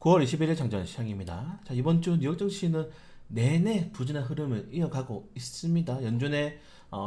9월 21일 장전 시장입니다. 자, 이번 주 뉴욕 증시는 내내 부진한 흐름을 이어가고 있습니다. 연준의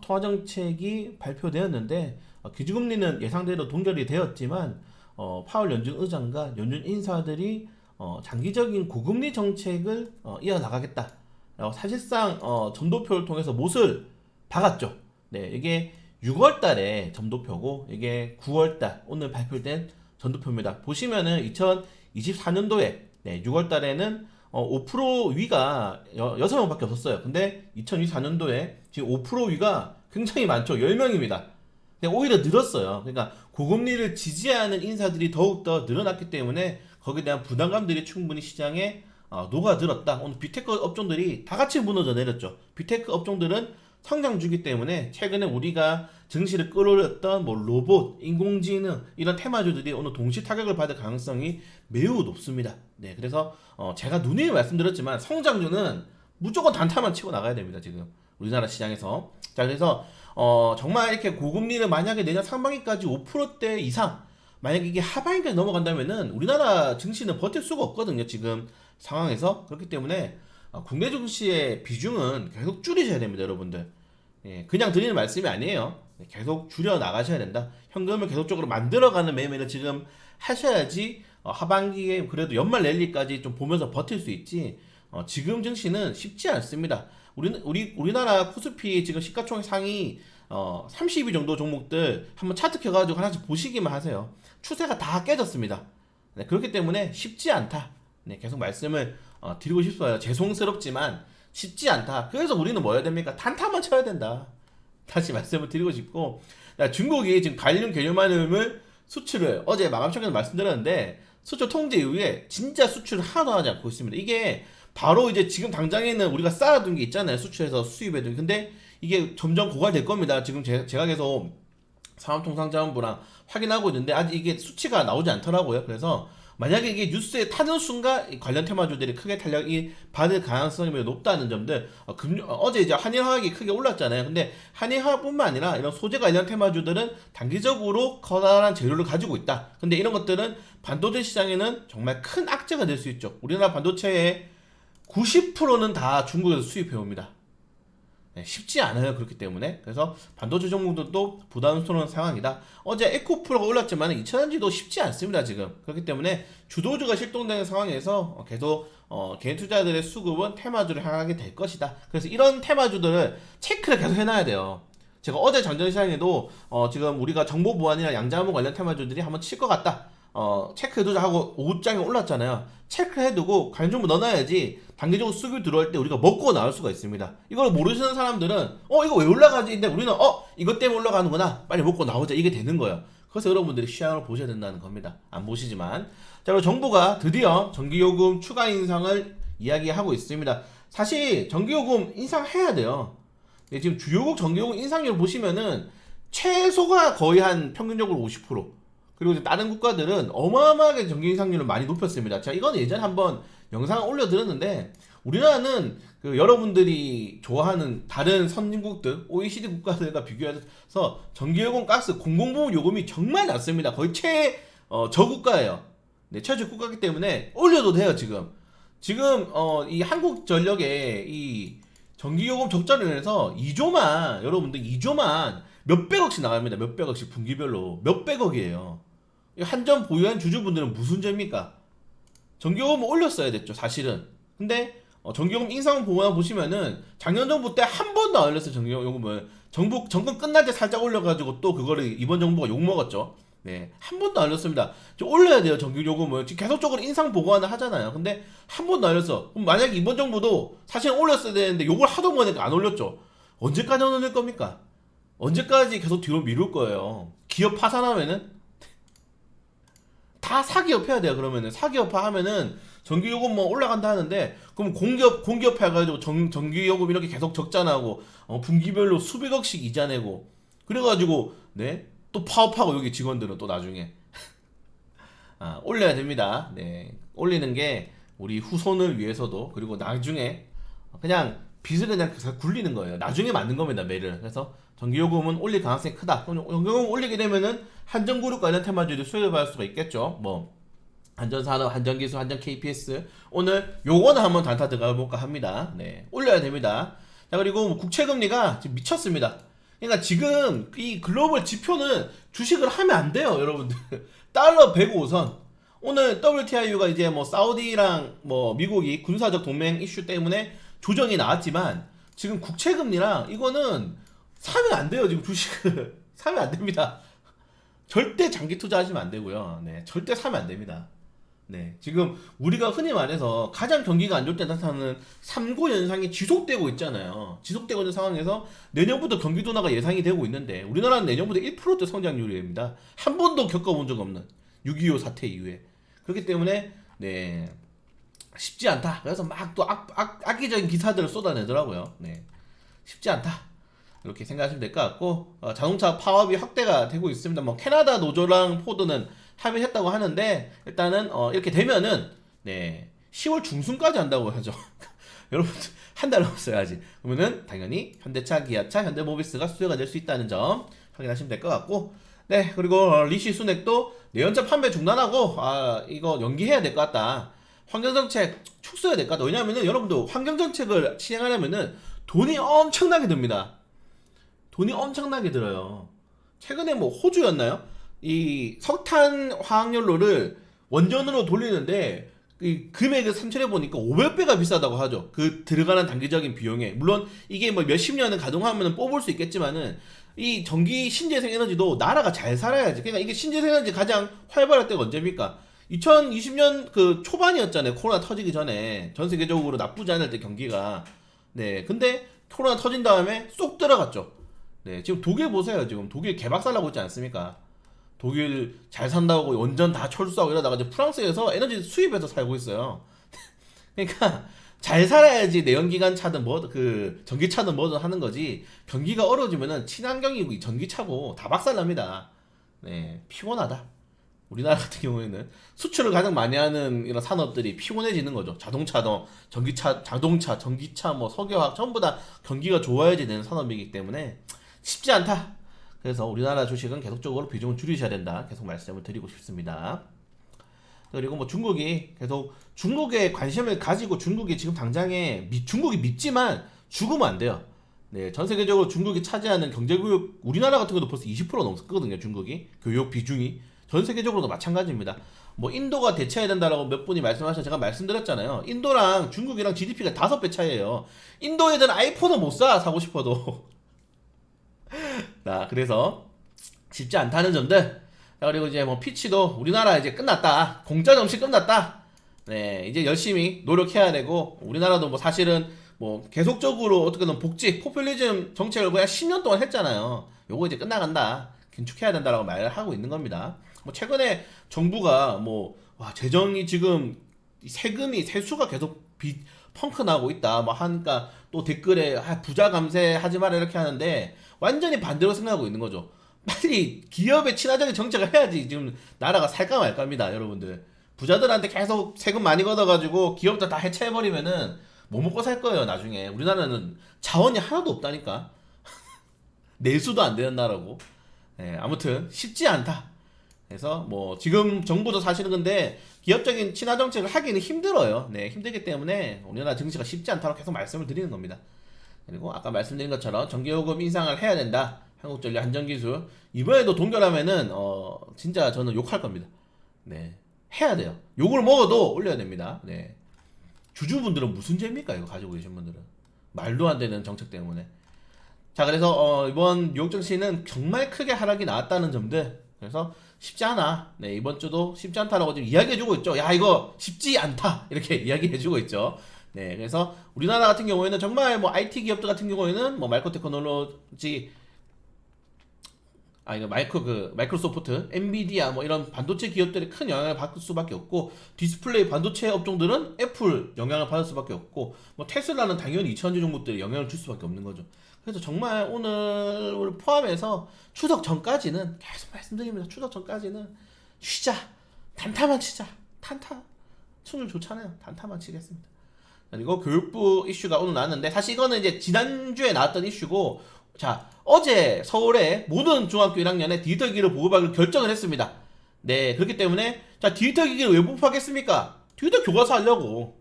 통화 정책이 발표되었는데 기준금리는 예상대로 동결이 되었지만 파월 연준 의장과 연준 인사들이 장기적인 고금리 정책을 이어나가겠다. 사실상 점도표를 통해서 못을 박았죠. 네, 이게 6월 달에 점도표고 이게 9월 달 오늘 발표된 점도표입니다. 보시면은 2024년도에 6월 달에는 5% 위가 6명밖에 없었어요. 근데 2024년도에 지금 5% 위가 굉장히 많죠. 10명입니다. 오히려 늘었어요. 그러니까 고금리를 지지하는 인사들이 더욱더 늘어났기 때문에 거기에 대한 부담감들이 충분히 시장에 녹아들었다. 오늘 빅테크 업종들이 다 같이 무너져 내렸죠. 빅테크 업종들은 성장주기 때문에 최근에 우리가 증시를 끌어올렸던 뭐 로봇, 인공지능 이런 테마주들이 오늘 동시 타격을 받을 가능성이 매우 높습니다. 네, 그래서 제가 누누이 말씀드렸지만 성장주는 무조건 단타만 치고 나가야 됩니다. 지금 우리나라 시장에서. 자, 그래서 정말 이렇게 고금리를 만약에 내년 상반기까지 5%대 이상 만약에 이게 하반기까지 넘어간다면은 우리나라 증시는 버틸 수가 없거든요. 지금 상황에서. 그렇기 때문에 국내 증시의 비중은 계속 줄이셔야 됩니다, 여러분들. 예, 그냥 드리는 말씀이 아니에요. 계속 줄여 나가셔야 된다. 현금을 계속적으로 만들어가는 매매를 지금 하셔야지 하반기에 그래도 연말 랠리까지 좀 보면서 버틸 수 있지. 지금 증시는 쉽지 않습니다. 우리나라 코스피 지금 시가총액 상위 30위 정도 종목들 한번 차트 켜가지고 하나씩 보시기만 하세요. 추세가 다 깨졌습니다. 네, 그렇기 때문에 쉽지 않다. 네, 계속 말씀을 드리고 싶어요. 죄송스럽지만 쉽지 않다. 그래서 우리는 뭐 해야 됩니까? 단타만 쳐야 된다. 다시 말씀을 드리고 싶고, 중국이 지금 관련 개념만을 수출을 어제 마감평가에서 말씀드렸는데 수출 통제 이후에 진짜 수출을 하나도 하지 않고 있습니다. 이게 바로 이제 지금 당장에는 우리가 쌓아둔 게 있잖아요. 수출해서 수입해둔. 근데 이게 점점 고갈될 겁니다. 지금 제가 계속 산업통상자원부랑 확인하고 있는데 아직 이게 수치가 나오지 않더라고요. 그래서 만약에 이게 뉴스에 타는 순간 관련 테마주들이 크게 탄력이 받을 가능성이 매우 높다는 점들. 어제 이제 한일화학이 크게 올랐잖아요. 근데 한일화뿐만 아니라 이런 소재 관련 테마주들은 단기적으로 커다란 재료를 가지고 있다. 근데 이런 것들은 반도체 시장에는 정말 큰 악재가 될 수 있죠. 우리나라 반도체의 90%는 다 중국에서 수입해 옵니다. 네, 쉽지 않아요. 그렇기 때문에. 그래서 반도체 종목들도 부담스러운 상황이다. 어제 에코프로가 올랐지만 2천원지도 쉽지 않습니다. 지금. 그렇기 때문에 주도주가 실종되는 상황에서 계속 개인 투자들의 수급은 테마주를 향하게 될 것이다. 그래서 이런 테마주들을 체크를 계속 해놔야 돼요. 제가 어제 장전시장에도 지금 우리가 정보보안이나 양자무 관련 테마주들이 한번 칠 것 같다. 체크해두자 하고 오후장에 올랐잖아요. 체크해두고 관련 정보 넣어놔야지 단기적으로 수급이 들어올 때 우리가 먹고 나올 수가 있습니다. 이걸 모르시는 사람들은 이거 왜 올라가지? 근데 우리는 이것 때문에 올라가는구나, 빨리 먹고 나오자, 이게 되는 거예요. 그래서 여러분들이 시장을 보셔야 된다는 겁니다. 안 보시지만. 자, 그리고 정부가 드디어 전기요금 추가 인상을 이야기하고 있습니다. 사실 전기요금 인상해야 돼요. 지금 주요국 전기요금 인상률 보시면은 최소가 거의 한 평균적으로 50%. 그리고 이제 다른 국가들은 어마어마하게 전기 인상률을 많이 높였습니다. 자, 이건 예전에 한번 영상을 올려드렸는데 우리나라는 여러분들이 좋아하는 다른 선진국들, OECD 국가들과 비교해서 전기요금, 가스, 공공부문 요금이 정말 낮습니다. 거의 저국가예요. 네, 최저국가이기 때문에 올려도 돼요. 지금 이 한국전력의 이 전기요금 적자를 해서 2조만, 여러분들 2조만 몇백억씩 나갑니다. 몇백억씩 분기별로 몇백억이에요. 한전 보유한 주주분들은 무슨 죄입니까? 전기요금 올렸어야 됐죠, 사실은. 근데 전기요금 인상 보시면은 작년 정부 때 한 번도 안 올렸어요. 전기요금을 정권 끝날 때 살짝 올려가지고 또 그거를 이번 정부가 욕먹었죠. 네, 한 번도 안 올렸습니다. 좀 올려야 돼요, 전기요금을. 지금 계속적으로 인상 보고는 하잖아요. 근데 한 번도 안 올렸어. 그럼 만약에 이번 정부도 사실 올렸어야 되는데 욕을 하도 보니까 안 올렸죠. 언제까지 안 올릴 겁니까? 언제까지 계속 뒤로 미룰 거예요? 기업 파산하면은 다 사기업 해야 돼요. 그러면은 사기업화 하면은 전기요금 뭐 올라간다 하는데 그럼 공기업 해가지고 전기요금 이렇게 계속 적자 나고 분기별로 수백억씩 이자 내고 그래가지고 네, 또 파업하고 여기 직원들은 또 나중에 올려야 됩니다. 네, 올리는 게 우리 후손을 위해서도, 그리고 나중에 그냥 빚을 그냥 굴리는 거예요. 나중에 맞는 겁니다, 매를. 그래서 전기요금은 올릴 가능성이 크다. 전기요금 올리게 되면은 한전그룹 관련 테마주들이 수혜를 받을 수가 있겠죠. 뭐 한전산업, 한전기술, 한전 KPS 오늘 요거는 한번 단타 들어가 볼까 합니다. 네, 올려야 됩니다. 자, 그리고 뭐 국채금리가 지금 미쳤습니다. 그러니까 지금 이 글로벌 지표는 주식을 하면 안 돼요, 여러분들. 달러 105선. 오늘 WTIU가 이제 뭐 사우디랑 뭐 미국이 군사적 동맹 이슈 때문에 조정이 나왔지만 지금 국채금리랑 이거는 사면 안 돼요, 지금 주식을. 사면 안 됩니다. 절대 장기 투자하시면 안 되고요. 네, 절대 사면 안 됩니다. 네, 지금 우리가 흔히 말해서 가장 경기가 안 좋을 때 나타나는 3고 현상이 지속되고 있잖아요. 지속되고 있는 상황에서 내년부터 경기 둔화가 예상이 되고 있는데 우리나라는 내년부터 1%대 성장률입니다. 한 번도 겪어본 적 없는 6.25 사태 이후에. 그렇기 때문에 네, 쉽지 않다. 그래서 막 또 악의적인 기사들을 쏟아내더라고요. 네, 쉽지 않다. 이렇게 생각하시면 될 것 같고 자동차 파업이 확대가 되고 있습니다. 뭐 캐나다 노조랑 포드는 합의했다고 하는데 일단은 이렇게 되면은 네 10월 중순까지 한다고 하죠. 여러분 한 달 남았어요 아직. 그러면은 당연히 현대차, 기아차, 현대모비스가 수혜가 될 수 있다는 점 확인하시면 될 것 같고 네 그리고 리시 순액도 내연차 판매 중단하고 이거 연기해야 될 것 같다. 환경정책 축소해야 될 것 같다. 왜냐하면은 여러분도 환경정책을 시행하려면은 돈이 엄청나게 듭니다. 돈이 엄청나게 들어요. 최근에 뭐 호주였나요? 이 석탄 화학연료를 원전으로 돌리는데 이 금액을 산출해 보니까 500배가 비싸다고 하죠. 그 들어가는 단기적인 비용에. 물론 이게 뭐 몇십 년을 가동하면 뽑을 수 있겠지만은 이 전기 신재생 에너지도 나라가 잘 살아야지. 그러니까 이게 신재생 에너지 가장 활발할 때가 언제입니까? 2020년 그 초반이었잖아요. 코로나 터지기 전에 전 세계적으로 나쁘지 않을 때 경기가. 네, 근데 코로나 터진 다음에 쏙 들어갔죠. 네, 지금 독일 보세요. 지금 독일 개박살 나고 있지 않습니까? 독일 잘 산다고 원전 다 철수하고 이러다가 이제 프랑스에서 에너지 수입해서 살고 있어요. 그러니까 잘 살아야지 내연기관 차든 뭐 그 전기차든 뭐든 하는 거지. 경기가 어려워지면은 친환경이고 전기차고 다 박살납니다. 네, 피곤하다. 우리나라 같은 경우에는 수출을 가장 많이 하는 이런 산업들이 피곤해지는 거죠. 자동차도 전기차, 자동차, 전기차, 뭐 석유화학 전부 다 경기가 좋아야지 되는 산업이기 때문에 쉽지 않다. 그래서 우리나라 주식은 계속적으로 비중을 줄이셔야 된다. 계속 말씀을 드리고 싶습니다. 그리고 뭐 중국이 계속 중국에 관심을 가지고 중국이 지금 당장에 중국이 밉지만 죽으면 안 돼요. 네, 전 세계적으로 중국이 차지하는 경제교육 우리나라 같은 경우도 벌써 20% 넘거든요. 중국이 교육 비중이 전 세계적으로도 마찬가지입니다. 뭐 인도가 대체해야 된다라고 몇 분이 말씀하셔서 제가 말씀드렸잖아요. 인도랑 중국이랑 GDP가 5배 차이에요. 인도 애들은 아이폰을 못 사고 싶어도. 그래서 쉽지 않다는 점들. 그리고 이제 뭐 피치도 우리나라 이제 끝났다. 공짜 정식 끝났다. 네, 이제 열심히 노력해야 되고 우리나라도 뭐 사실은 뭐 계속적으로 어떻게든 복지, 포퓰리즘 정책을 그냥 10년 동안 했잖아요. 요거 이제 끝나간다. 긴축해야 된다라고 말을 하고 있는 겁니다. 뭐 최근에 정부가 뭐 재정이 지금 세수가 계속 펑크 나고 있다. 뭐 하니까 또 댓글에 부자 감세하지 마라 이렇게 하는데 완전히 반대로 생각하고 있는 거죠. 빨리 기업의 친화적인 정책을 해야지 지금 나라가 살까 말까입니다, 여러분들. 부자들한테 계속 세금 많이 걷어가지고 기업들 다 해체해버리면은 뭐 먹고 살 거예요, 나중에. 우리나라는 자원이 하나도 없다니까. 내수도 안 되는 나라고. 네, 아무튼 쉽지 않다. 그래서 뭐 지금 정부도 사실은 근데 기업적인 친화 정책을 하기는 힘들어요. 네, 힘들기 때문에 우리나라 증시가 쉽지 않다고 계속 말씀을 드리는 겁니다. 그리고 아까 말씀드린 것처럼 전기요금 인상을 해야 된다. 한국전력, 한전기술 이번에도 동결하면은 진짜 저는 욕할 겁니다. 네, 해야 돼요. 욕을 먹어도 올려야 됩니다. 네, 주주분들은 무슨 죄입니까? 이거 가지고 계신 분들은 말도 안 되는 정책 때문에. 자, 그래서 이번 뉴욕 증시는 정말 크게 하락이 나왔다는 점들. 그래서 쉽지 않아. 네, 이번 주도 쉽지 않다라고 지금 이야기해주고 있죠. 야, 이거 쉽지 않다. 이렇게 이야기해주고 있죠. 네, 그래서 우리나라 같은 경우에는 정말 뭐 IT 기업들 같은 경우에는 뭐 마이크로테크놀로지, 이거 마이크로소프트, 엔비디아 뭐 이런 반도체 기업들이 큰 영향을 받을 수밖에 없고, 디스플레이 반도체 업종들은 애플 영향을 받을 수밖에 없고, 뭐 테슬라는 당연히 2차전지 종목들이 영향을 줄 수밖에 없는 거죠. 그래서 정말 오늘 포함해서 추석 전까지는 계속 말씀드립니다. 추석 전까지는 쉬자, 단타만 치자. 단타 수늘 좋잖아요. 단타만 치겠습니다. 그리고 교육부 이슈가 오늘 나왔는데, 사실 이거는 이제 지난주에 나왔던 이슈고, 자, 어제 서울의 모든 중학교 1학년에 디지털 기기를 보급하기로 결정을 했습니다. 네, 그렇기 때문에 자, 디지털 기기를 왜 부품하겠습니까? 디지털 교과서 하려고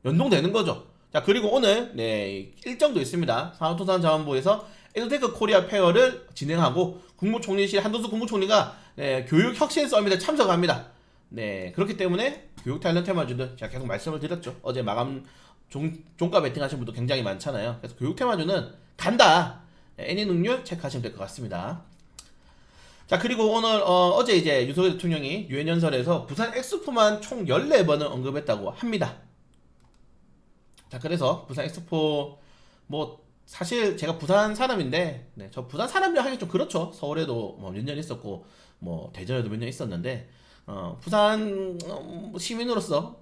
연동되는 거죠. 자, 그리고 오늘 네, 일정도 있습니다. 산업통상자원부에서 에듀테크 코리아 페어를 진행하고 국무총리실 한동숙 국무총리가 네, 교육 혁신 서밋에 참석합니다. 네, 그렇기 때문에 교육 관련 테마주들 제가 계속 말씀을 드렸죠. 어제 마감 종가 베팅 하신 분도 굉장히 많잖아요. 그래서 교육 테마주는 간다. 네, 애니 능률 체크하시면 될 것 같습니다. 자, 그리고 오늘 어제 이제 윤석열 대통령이 유엔 연설에서 부산 엑스포만 총 14번을 언급했다고 합니다. 자, 그래서 부산 엑스포 뭐 사실 제가 부산 사람인데 네, 저 부산 사람이라 하기 좀 그렇죠. 서울에도 뭐 몇 년 있었고 뭐 대전에도 몇 년 있었는데 부산 시민으로서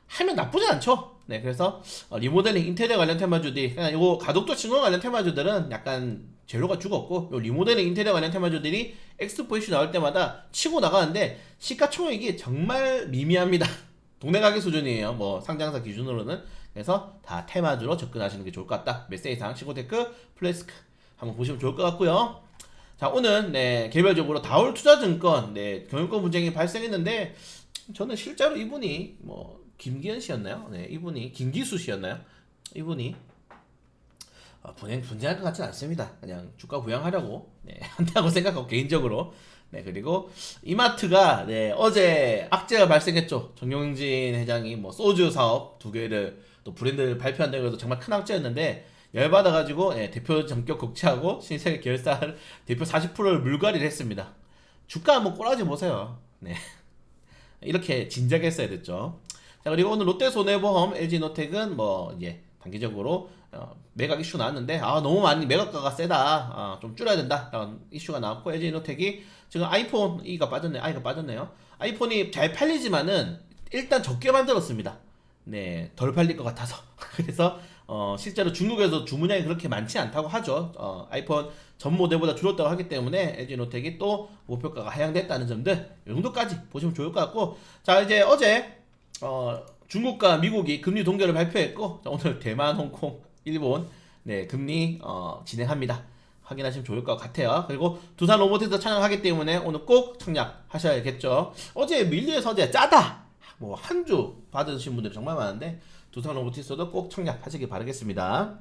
하면 나쁘지 않죠. 네, 그래서 리모델링 인테리어 관련 테마주들이 그냥 요거 가덕도 친구 관련 테마주들은 약간 재료가 죽었고 요 리모델링 인테리어 관련 테마주들이 엑스포 이슈 나올 때마다 치고 나가는데 시가총액이 정말 미미합니다. 동네 가게 수준이에요. 뭐 상장사 기준으로는. 그래서 다 테마주로 접근하시는 게 좋을 것 같다. 메세이상 시고테크 플래스크 한번 보시면 좋을 것 같고요. 자, 오늘 네, 개별적으로 다올투자증권 네, 경영권 분쟁이 발생했는데 저는 실제로 이분이 뭐 김기현 씨였나요? 네, 이분이 김기수 씨였나요? 이분이 분쟁할 것 같지는 않습니다. 그냥 주가 부양하려고 네, 한다고 생각하고 개인적으로. 네, 그리고 이마트가 네, 어제 악재가 발생했죠. 정용진 회장이 뭐 소주 사업 2개를 또 브랜드 발표한다고 해서 정말 큰 악재였는데 열받아가지고 네, 대표 전격 국채하고 신세계 결사를 대표 40%를 물갈이를 했습니다. 주가 한번 꼬라지 보세요. 네. 이렇게 진작에 했어야 됐죠. 자, 그리고 오늘 롯데손해보험, LG노텍은 뭐 이제 단기적으로 매각 이슈 나왔는데 너무 많이 매각가가 세다. 좀 줄여야 된다. 라는 이슈가 나왔고 LG노텍이 지금 아이폰 E가 빠졌네. 아이가 빠졌네요. 아이폰이 잘 팔리지만은 일단 적게 만들었습니다. 네, 덜 팔릴 것 같아서. 그래서 실제로 중국에서 주문량이 그렇게 많지 않다고 하죠. 아이폰 전 모델보다 줄었다고 하기 때문에 LG노텍이 또 목표가가 하향됐다는 점들 이 정도까지 보시면 좋을 것 같고, 자, 이제 어제 중국과 미국이 금리 동결을 발표했고, 자, 오늘 대만, 홍콩, 일본 네, 금리 진행합니다. 확인하시면 좋을 것 같아요. 그리고 두산 로보티스 참여하기 때문에 오늘 꼭 청약하셔야겠죠. 어제 밀리에서 어제 짜다 뭐 한 주 받으신 분들이 정말 많은데 두산 로보티스도 꼭 청약하시기 바라겠습니다.